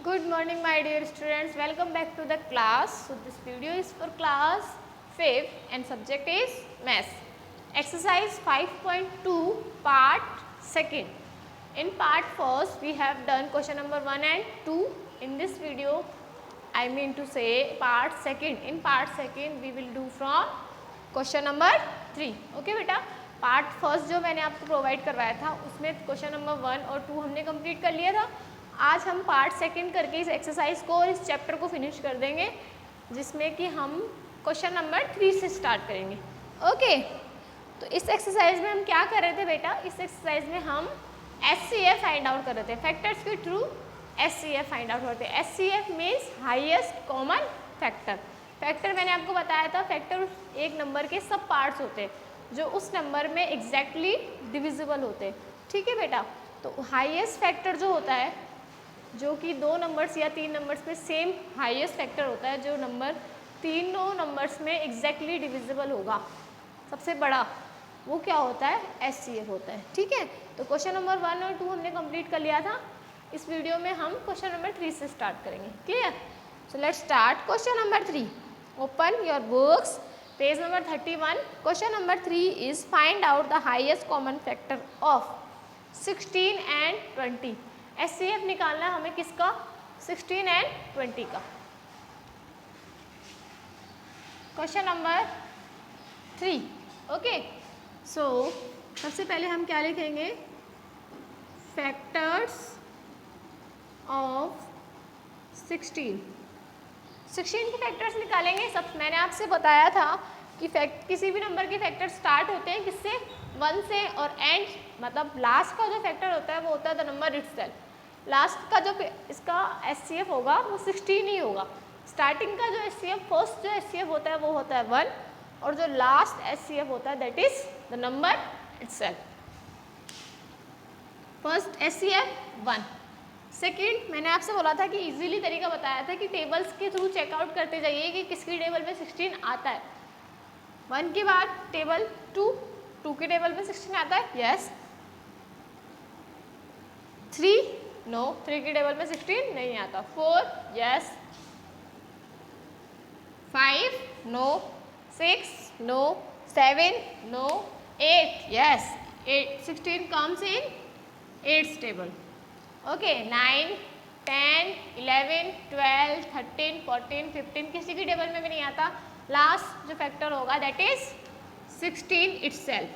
Good morning my dear students, welcome back to the class. So this video is for class 5th and subject is maths. Exercise 5.2 part 2nd. In part 1st we have done question number 1 and 2. In this video I mean to say part 2nd. In part 2nd we will do from question number 3. Okay बेटा, part first जो मैंने आपको provide करवाया था उसमें question number 1 और 2 हमने complete कर लिया था. आज हम पार्ट सेकंड करके इस एक्सरसाइज को और इस चैप्टर को फिनिश कर देंगे, जिसमें कि हम क्वेश्चन नंबर 3 से स्टार्ट करेंगे. ओके, तो इस एक्सरसाइज में हम क्या कर रहे थे बेटा? इस एक्सरसाइज में हम HCF फाइंड आउट कर रहे थे. फैक्टर्स के थ्रू HCF फाइंड आउट करते हैं. HCF means highest common factor. Factor मैंने आपको बताया था, फैक्टर एक नंबर के सब पार्ट्स होते हैं जो उस नंबर में एग्जैक्टली डिविजिबल होते हैं. ठीक है बेटा, तो हाईएस्ट फैक्टर जो होता है, जो कि दो नंबर्स या तीन नंबर्स में सेम हाईएस्ट फैक्टर होता है, जो नंबर तीनों नंबर्स में एग्जैक्टली डिविजिबल होगा, सबसे बड़ा, वो क्या होता है? HCF होता है. ठीक है, तो क्वेश्चन नंबर 1 और 2 हमने कंप्लीट कर लिया था. इस वीडियो में हम क्वेश्चन नंबर 3 से स्टार्ट करेंगे. Clear? So let's start question number 3. Open your books, page number 31. Question number 3 is find out the highest common factor of 16 and 20. HCF निकालना है हमें किसका? 16 एंड 20 का. Question number 3. ओके, सो सबसे पहले हम क्या लिखेंगे? Factors of 16. 16 के फैक्टर्स निकालेंगे. सब मैंने आपसे बताया था कि किसी भी नंबर के फैक्टर स्टार्ट होते हैं किससे? 1 से, और एंड मतलब लास्ट का जो फैक्टर होता है वो होता है द नंबर इटसेल्फ. लास्ट का जो इसका HCF होगा वो 16 ही होगा. स्टार्टिंग का जो HCF, फर्स्ट जो HCF होता है वो होता है 1, और जो लास्ट HCF होता है that is the number itself. First HCF 1. Second, मैंने आपसे बोला था कि इजीली तरीका बताया था कि टेबल्स के थ्रू चेकआउट करते जाइए कि किसकी टेबल में 16 आता है. 1 के बाद टेबल 2 के टेबल में 16 आता है. यस. 3 नो, 3 की टेबल में 16 नहीं आता. 4 yes. 5 no. 6 no. 7 no. 8 yes. 16 comes in 8th table. Okay. 9 10 11 12 13 14 15 किसी की टेबल में भी नहीं आता. लास्ट जो फैक्टर होगा दैट इज 16 इटसेल्फ.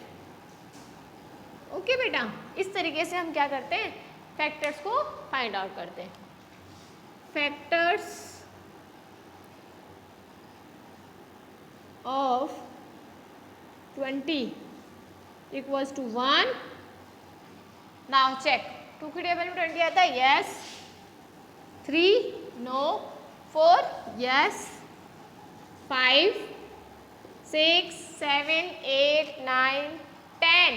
ओके बेटा, इस तरीके से हम क्या करते हैं? फैक्टर्स को फाइंड आउट करते हैं. Factors of 20 equals to 1. Now check. 2 की टेबल में 20 आता है. यस. 3 नो. 4 यस. 5 6 7 8 9 10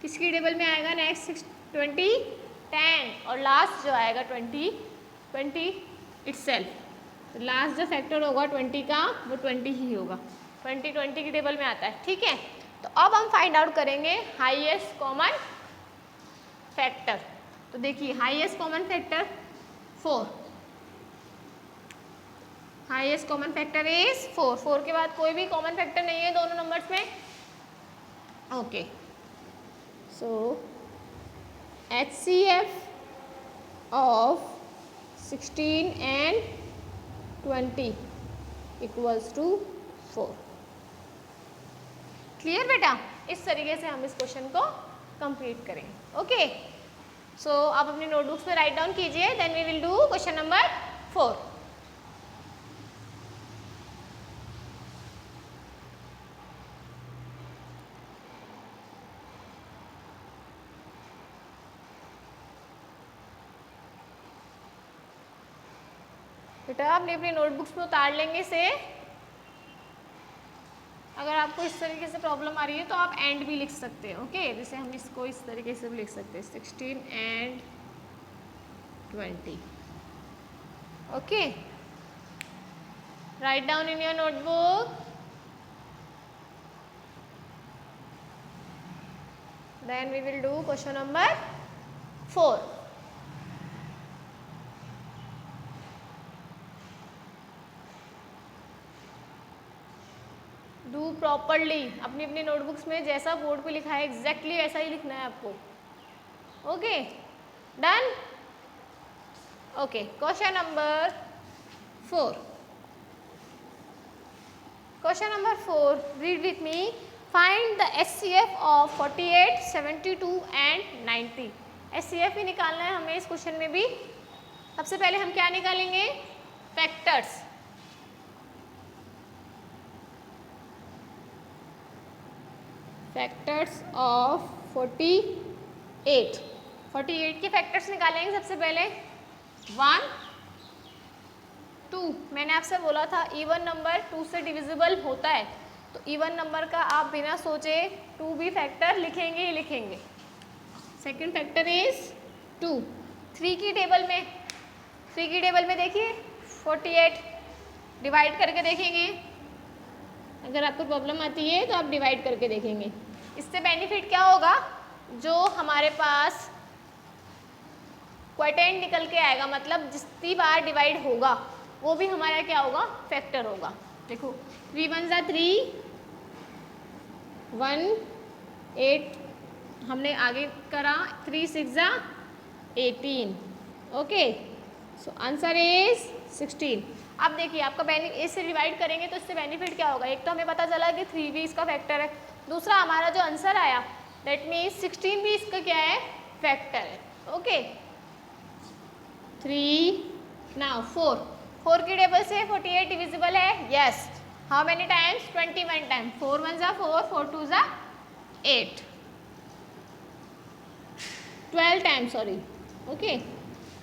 किसकी टेबल में आएगा? नेक्स्ट 20 10, और लास्ट जो आएगा 20 इटसेल्फ. तो लास्ट जो फैक्टर होगा 20 का वो 20 ही होगा. 20 की टेबल में आता है. ठीक है, तो अब हम फाइंड आउट करेंगे हाईएस्ट कॉमन फैक्टर. तो देखिए, highest common factor 4. Highest common factor is 4. 4 के बाद कोई भी कॉमन फैक्टर नहीं है दोनों नंबर्स में. Okay, so HCF of 16 and 20 equals to 4. Clear बेटा? इस तरीके से हम इस क्वेश्चन को कंप्लीट करेंगे. ओके, सो आप अपनी नोटबुक्स में राइट डाउन कीजिए. Then we will do question number 4. बेटा आपने अपनी नोटबुक्स में उतार लेंगे से. अगर आपको इस तरीके से प्रॉब्लम आ रही है तो आप एंड भी लिख सकते हैं. ओके, जैसे हम इसको इस तरीके से भी लिख सकते हैं 16 and 20. Okay, write down in your notebook. Then we will do question number 4. Do properly, अपनी अपनी नोटबुक्स में जैसा बोर्ड पे लिखा है एग्जैक्टली वैसा ही लिखना है आपको। Okay, done. Okay, question number 4। Question number 4, read with me. Find the HCF of 48, 72 and 90। HCF ही निकालना है हमें इस क्वेश्चन में भी। सबसे पहले हम क्या निकालेंगे? फैक्टर्स। Factors of 48। 48 के फैक्टर्स निकालेंगे सबसे पहले। 1, 2। मैंने आपसे बोला था इवन नंबर 2 से डिविजिबल होता है, तो इवन नंबर का आप बिना सोचे 2 भी फैक्टर लिखेंगे ही लिखेंगे। Second factor is 2। 3 की टेबल में देखिए 48 डिवाइड करके देखेंगे। अगर आपको प्रॉब्लम आती है तो आप डिवाइड करके देखेंगे। इससे बेनिफिट क्या होगा? जो हमारे पास क्वोटिएंट निकल के आएगा, मतलब जितनी बार डिवाइड होगा वो भी हमारा क्या होगा? फैक्टर होगा। देखो 3 1 ज़ा 3, 1 8 हमने आगे करा, 3 6 ज़ा 18। Okay, so answer is 16। अब देखिए आपका इससे डिवाइड करेंगे तो इससे बेनिफिट क्या होगा? एक तो हमें पता चला कि 3 भी इसका फैक्टर है, दूसरा हमारा जो आंसर आया दैट मीन्स 16 भी इसका क्या है? फैक्टर है। ओके, 3 नाउ 4 की टेबल से 48 डिविजिबल है। Yes, how many times? 21 time. 4 1 ज़ा 4, 4 2 ज़ा 8, 12 टाइम, सॉरी। ओके,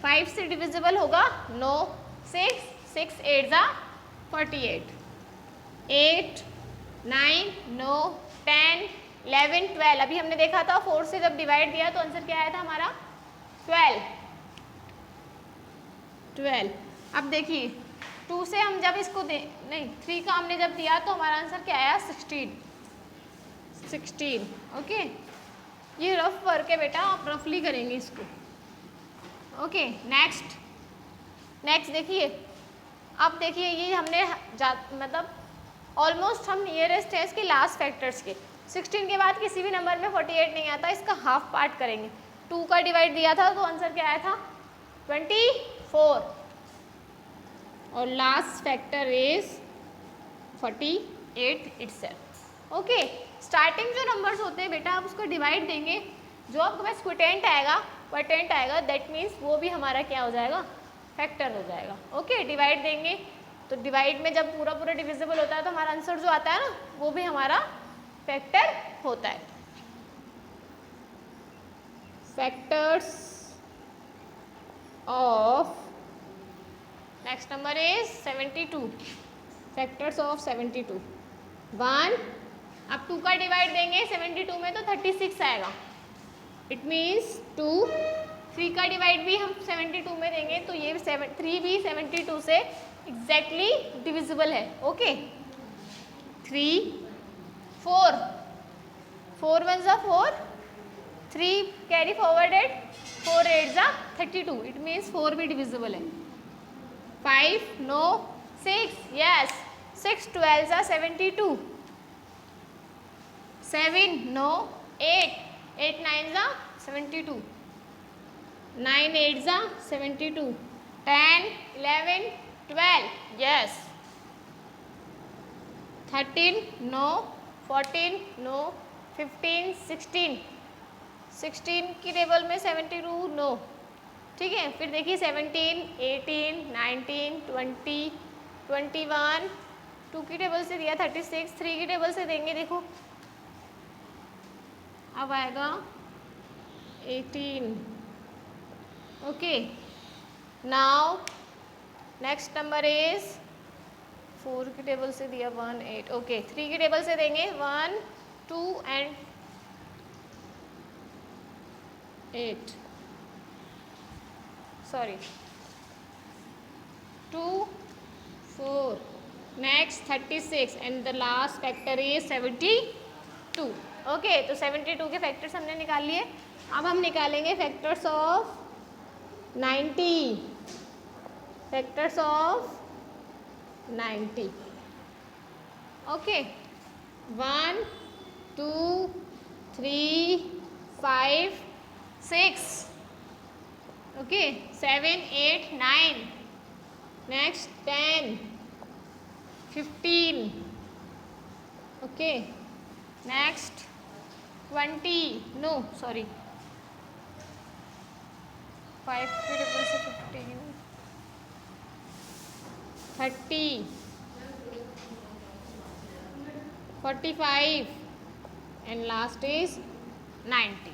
5 से डिविजिबल होगा? नो। 6 6 8 ज़ा 48, 8 9 नो, 10 11 12। अभी हमने देखा था 4 से जब डिवाइड दिया तो आंसर क्या आया था हमारा? 12। अब देखिए 2 से हम जब इसको नहीं 3 का हमने जब दिया तो हमारा आंसर क्या आया? 16। ओके, ये रफ वर्क है बेटा, आप रफली करेंगे इसको। ओके, नेक्स्ट देखिए। अब देखिए ये हमने मतलब ऑलमोस्ट हम नियरेस्ट है इसके लास्ट फैक्टर्स के। 16 के बाद किसी भी नंबर में 48 नहीं आता, इसका हाफ पार्ट करेंगे। 2 का डिवाइड दिया था तो आंसर क्या आया था? 24। और last factor is 48 itself. Okay, starting जो नंबर्स होते हैं बेटा आप उसको डिवाइड देंगे, जो आपके पास क्वोटिएंट आएगा दैट मीन्स वो भी हमारा क्या हो जाएगा? फैक्टर हो जाएगा। ओके, डिवाइड देंगे तो डिवाइड में जब पूरा डिविजिबल होता है तो हमारा आंसर जो आता है ना वो भी हमारा फैक्टर होता है। Factors of next number is 72। Factors of 72। 1, अब 2 का डिवाइड देंगे 72 में तो 36 आएगा। It means 2। 3 का डिवाइड भी हम 72 में देंगे तो ये 3 भी 72 से एग्जैक्टली डिविजिबल है। ओके, 3 4 4 1 ज़ा 4, 3 कैरी फॉरवर्डेड, 4 8 ज़ा 32। इट मीन्स 4 भी डिविजिबल है। 5 नो, 6 यस, 6 12 ज़ा 72, 7 नो, 8 8 9 ज़ा 72, 9 8 ज़ा 72, 10 11 12 यस, 13 नो, 14 नो, 15 16 की टेबल में 72 नो। ठीक है, फिर देखिए 17 18 19 20 21, 2 की टेबल से दिया 36, 3 की टेबल से देंगे, देखो अब आएगा 18। Okay, now next number is 4 की टेबल से दिया 1 8। ओके, 3 की टेबल से देंगे 1 2 and 8, sorry 2 4, next 36 and the last factor is 72। Okay, तो 72 के फैक्टर्स हमने निकाल लिए। अब हम निकालेंगे factors of 90। Factors of 90। Okay, 1 2 3 5 6, okay, 7 8 9, next 10 15, okay, next 20, no sorry 5 के डबल से 15, 30 45 एंड लास्ट इज 90,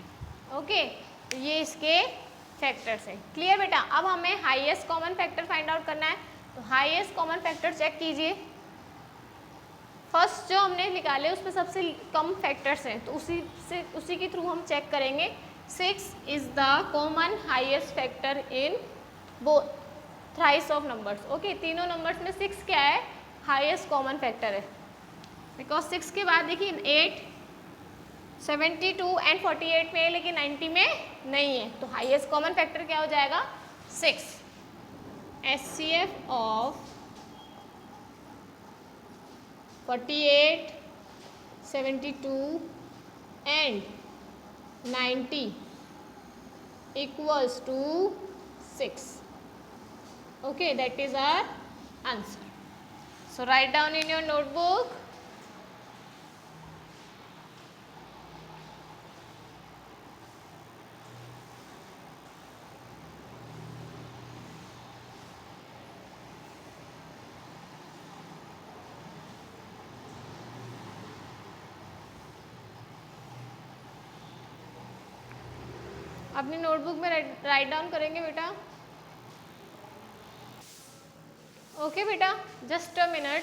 ओके। तो ये इसके फैक्टर्स हैं। क्लियर बेटा? अब हमें highest common factor find out करना है। तो हाईएस्ट कॉमन फैक्टर चेक कीजिए। फर्स्ट जो हमने निकाले उसमें सबसे कम फैक्टर्स हैं, तो उसी के थ्रू हम चेक करेंगे। 6 is the common highest factor in both thrice of numbers, okay. तीनों नंबर्स में 6 क्या है? हाईएस्ट कॉमन फैक्टर है। बिकॉज 6 के बाद देखिए 8 72 एंड 48 में है, लेकिन 90 में नहीं है, तो हाईएस्ट कॉमन फैक्टर क्या हो जाएगा? 6। HCF of 48 72 and 90 equals to 6, okay, that is our answer. So write down in your notebook. अपनी नोटबुक में राइट डाउन करेंगे बेटा। ओके बेटा, जस्ट अ मिनट।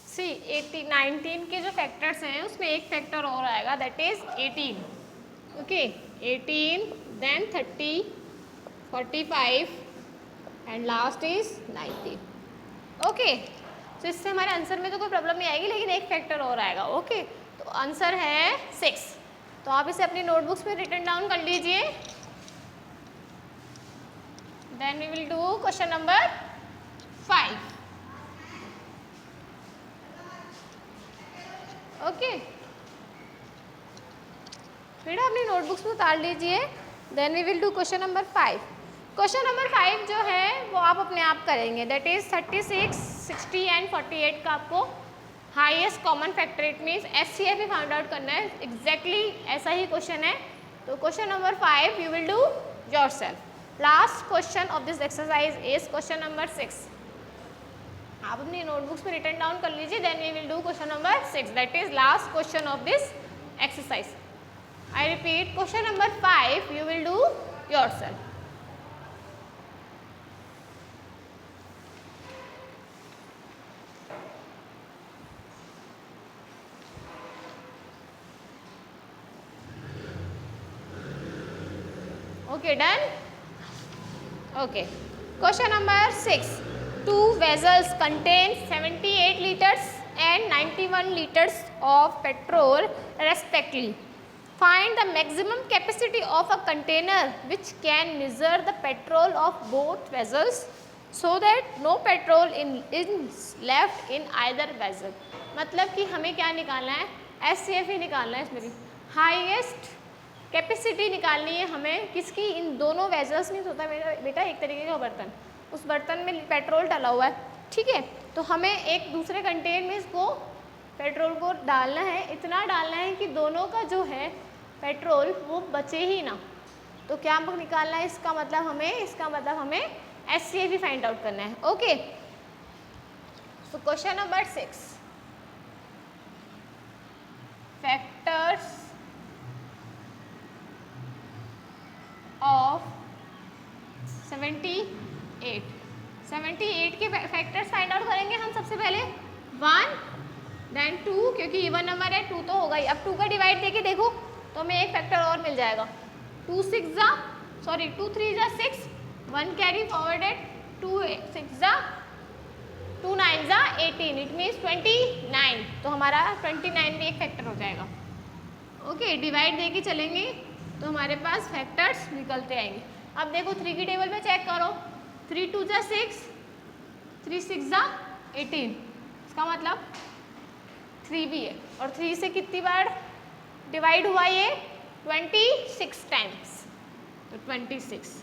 सी 19 के जो फैक्टर्स हैं उसमें एक फैक्टर और आएगा, that is 18, okay. 18 then 30 45 and last is 90, okay. तो इससे हमारे आंसर में तो कोई प्रॉब्लम नहीं आएगी, लेकिन एक फैक्टर और आएगा, ओके। तो आंसर है 6। तो आप इसे अपनी नोटबुक्स में रिटन डाउन कर लीजिए। Then we will do question number 5, okay. बेटा अपनी नोटबुक्स में उतार लीजिए। Then we will do question number 5। Question number 5 जो है वो आप अपने आप करेंगे, दैट इज 36 60 एंड 48 का आपको highest common factor, it means HCF ही फाइंड आउट करना है। एग्जैक्टली ऐसा ही क्वेश्चन है। तो question number 5 you will do yourself. Last question of this exercise is question number 6। आप अपनी नोटबुक्स में रिटन डाउन कर लीजिए। Then we will do question number 6, that is last question of this exercise. I repeat, question number 5 you will do yourself. Okay, done? Okay. Question number 6. Two vessels contain 78 liters and 91 liters of petrol respectively. Find the maximum capacity of a container which can measure the petrol of both vessels so that no petrol is left in either vessel. मतलब कि हमें क्या निकालना है? HCF ही निकालना है इसमें भी। हाईएस्ट कैपेसिटी निकालनी है हमें किसकी? इन दोनों वेजल्स में होता है बेटा एक तरीके का बर्तन, उस बर्तन में पेट्रोल डाला हुआ है, ठीक है। तो हमें एक दूसरे कंटेनर में इसको पेट्रोल को डालना है, इतना डालना है कि दोनों का जो है पेट्रोल वो बचे ही ना। तो क्या निकालना है इसका मतलब हमें HCF भी फाइंड आउट करना है, okay. So question number 6, factors of 78 के फैक्टर्स फाइंड आउट करेंगे हम सबसे पहले। 1 देन 2, क्योंकि इवन नंबर है 2 तो होगा ही। अब 2 का डिवाइड देके देखो तो हमें एक फैक्टर और मिल जाएगा। 2 3 जा 6, 1 कैरी फॉरवर्डेड, 2 6 जा 2 9 जा 18, इट मीन्स 29। तो हमारा 29 भी एक फैक्टर हो जाएगा, ओके। डिवाइड देके चलेंगे तो हमारे पास फैक्टर्स निकलते आएंगे। अब देखो 3 की टेबल पे चेक करो, 3 2 जा 6, 3 6 जा 18, इसका मतलब 3 भी है, और 3 से कितनी बार डिवाइड हुआ ये 26 टाइम्स, तो 26।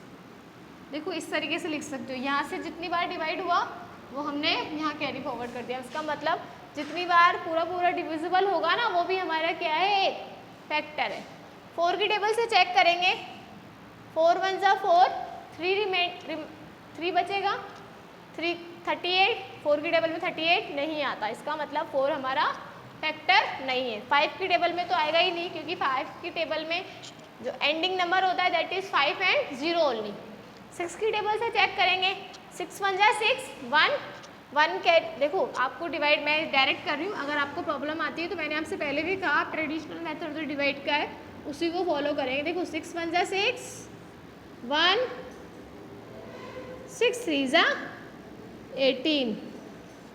देखो इस तरीके से लिख सकते हो, यहाँ से जितनी बार डिवाइड हुआ वो हमने यहाँ कैरी फॉरवर्ड कर दिया। इसका मतलब जितनी बार पूरा पूरा डिविजिबल होगा ना वो भी हमारा क्या है, एक फैक्टर है। 4 की टेबल से चेक करेंगे, 4 1 जा 4, 3 बचेगा, 38, 4 की टेबल में 38 नहीं आता, इसका मतलब 4 हमारा फैक्टर नहीं है। 5 की टेबल में तो आएगा ही नहीं, क्योंकि 5 की टेबल में जो एंडिंग नंबर होता है दैट इज 5 एंड 0 ओनली। 6 की टेबल से चेक करेंगे, 6 1 जा 6, 1 के देखो आपको डिवाइड मैं डायरेक्ट कर रही हूँ, अगर आपको प्रॉब्लम आती है तो मैंने आपसे पहले भी कहा ट्रेडिशनल मेथड जो डिवाइड का है उसी को फॉलो करेंगे। देखो 6 1 जा 6, 1, 6 3 जा 18,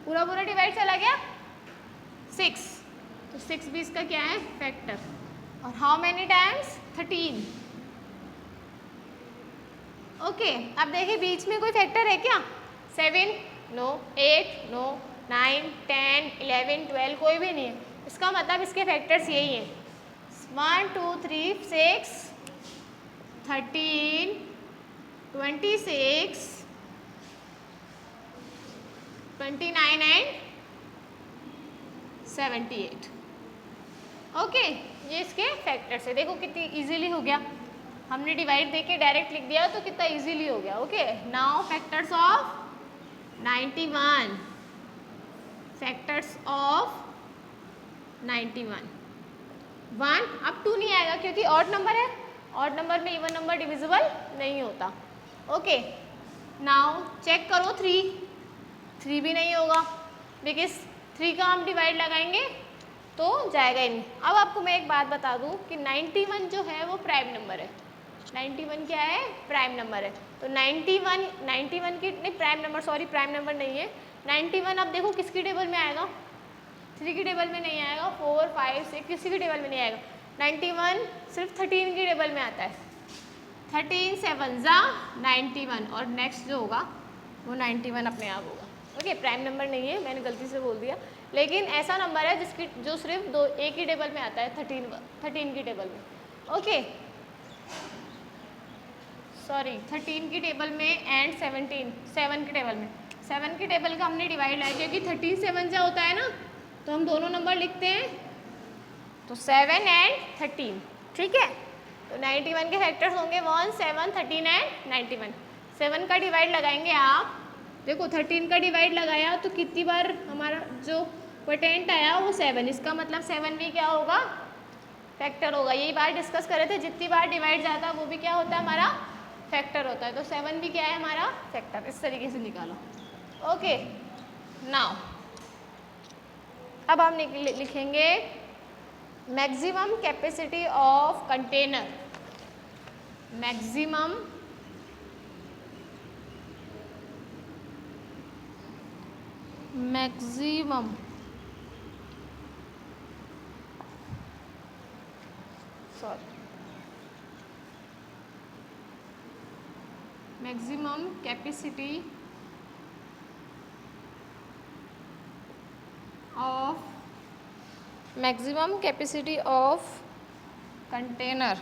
पूरा पूरा डिवाइड चला गया 6, तो 6 भी इसका क्या है, फैक्टर। और हाउ मैनी टाइम्स, 13। ओके, अब देखिए बीच में कोई फैक्टर है क्या, 7 नो, 8 नो, 9 10 11 12 कोई भी नहीं है, इसका मतलब इसके फैक्टर्स यही हैं 1 2 3 6 13 26 29 एंड 78। ओके, ये इसके फैक्टर्स है। देखो कितनी इजीली हो गया, हमने डिवाइड देके डायरेक्ट लिख दिया तो कितना इजीली हो गया। Okay, now factors of 91, factors of 91, 1 अब 2 नहीं आएगा क्योंकि ऑड नंबर है, ऑड नंबर में इवन नंबर डिविजिबल नहीं होता। ओके, नाउ चेक करो 3 भी नहीं होगा, बिकॉज 3 का हम डिवाइड लगाएंगे तो जाएगा ही नहीं। अब आपको मैं एक बात बता दूं कि 91 जो है वो प्राइम नंबर है, 91 क्या है, प्राइम नंबर है। तो 91 की नहीं, prime number, sorry prime number नहीं है 91। अब देखो किसकी टेबल में आएगा, 3 की टेबल में नहीं आएगा, 4 5 6 किसी की टेबल में नहीं आएगा, 91 सिर्फ 13 की टेबल में आता है। 13 7 जा 91, और नेक्स्ट जो होगा वो 91 अपने आप होगा। ओके, प्राइम नंबर नहीं है, मैंने गलती से बोल दिया, लेकिन ऐसा नंबर है जिसकी जो सिर्फ एक ही टेबल में आता है, 13 की टेबल में। ओके, सॉरी 13 की टेबल में एंड 7 की टेबल में, 7 की टेबल का हमने डिवाइड लाया क्योंकि 13 7 जा होता है ना, तो हम दोनों नंबर लिखते हैं, तो 7 एंड 13, ठीक है। तो 91 के फैक्टर्स होंगे 1 7 13 एंड 91। 7 का डिवाइड लगाएंगे आप, देखो 13 का डिवाइड लगाया तो कितनी बार हमारा जो क्वोटिएंट आया वो 7, इसका मतलब 7 भी क्या होगा, फैक्टर होगा। यही बात डिस्कस कर रहे थे, जितनी बार डिवाइड जाता है वो भी क्या होता है, हमारा फैक्टर होता है। तो 7 भी क्या है, हमारा फैक्टर। इस तरीके से निकालो। ओके, नाउ अब हम लिखेंगे maximum capacity of container, maximum capacity of container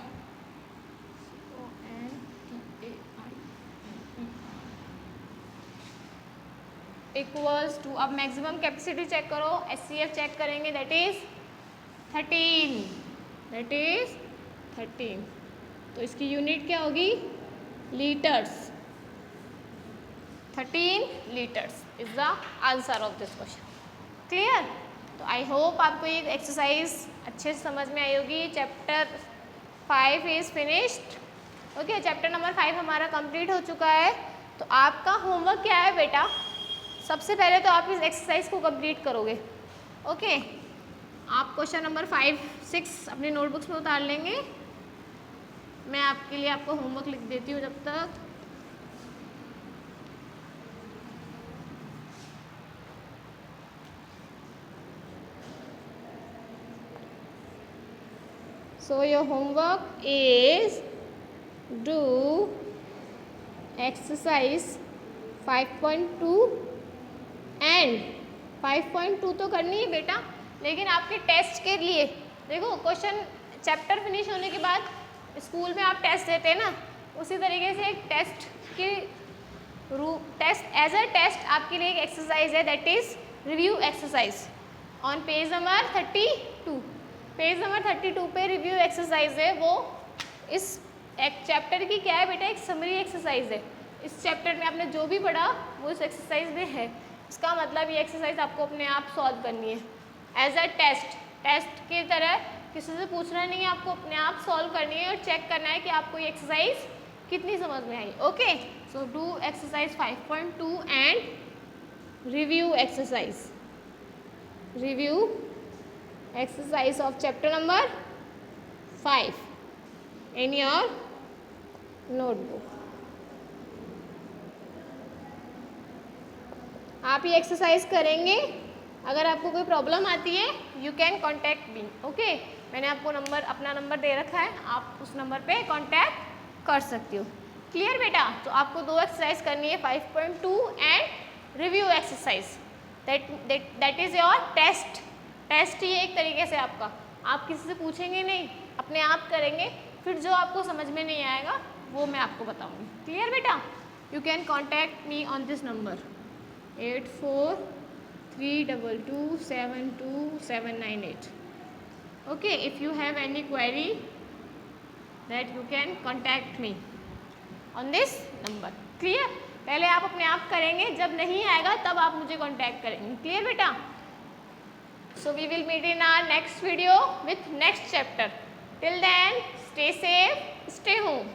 equals to, अब मैक्सिमम कैपेसिटी चेक करो, HCF चेक करेंगे, दैट इज 13, तो इसकी यूनिट क्या होगी, litres, 13 litres is the answer of this question. Clear? तो आई होप आपको ये एक्सरसाइज अच्छे से समझ में आई होगी। Chapter 5 is finished. Okay, chapter number 5 हमारा कंप्लीट हो चुका है। तो आपका होमवर्क क्या है बेटा, सबसे पहले तो आप इस एक्सरसाइज को कंप्लीट करोगे। ओके, आप क्वेश्चन नंबर 5 6 अपने नोटबुक्स में उतार लेंगे। मैं आपके लिए आपको होमवर्क लिख देती हूँ जब तक। So your homework is do exercise 5.2 and 5.2 तो करनी है बेटा, लेकिन आपके टेस्ट के लिए देखो क्वेश्चन चैप्टर फिनिश होने के बाद स्कूल में आप टेस्ट देते हैं ना, उसी तरीके से एक टेस्ट की टेस्ट एज अ टेस्ट आपके लिए एक एक्सरसाइज है, that is review exercise on page number 32। Page number 32 पे रिव्यू एक्सरसाइज है, वो इस एक चैप्टर की क्या है बेटा, एक समरी एक्सरसाइज है। इस चैप्टर में आपने जो भी पढ़ा वो इस एक्सरसाइज में है। इसका मतलब ये एक्सरसाइज आपको अपने आप सॉल्व करनी है एज अ टेस्ट। टेस्ट की तरह किसी से पूछना नहीं है, आपको अपने आप सॉल्व करनी है और चेक करना है कि आपको ये एक्सरसाइज कितनी समझ में आई। Okay, so do exercise 5.2 and review exercise. Review exercise of chapter number 5 in your notebook। आप ये एक्सरसाइज करेंगे, अगर आपको कोई प्रॉब्लम आती है you can contact me. Okay, मैंने आपको अपना नंबर दे रखा है, आप उस नंबर पे कॉन्टैक्ट कर सकती हो। क्लियर बेटा? तो आपको दो एक्सरसाइज करनी है, 5.2 and review exercise. That is your test. Test ही एक तरीके से आपका, आप किसी से पूछेंगे नहीं, अपने आप करेंगे, फिर जो आपको समझ में नहीं आएगा वो मैं आपको बताऊंगी। क्लियर बेटा? You can contact me on this number 8432272798। Okay, if you have any query that you can contact me on this number. Clear? पहले आप अपने आप करेंगे, जब नहीं आएगा तब आप मुझे कॉन्टैक्ट करेंगे। क्लियर बेटा? So we will meet in our next video with next chapter. Till then, stay safe, stay home.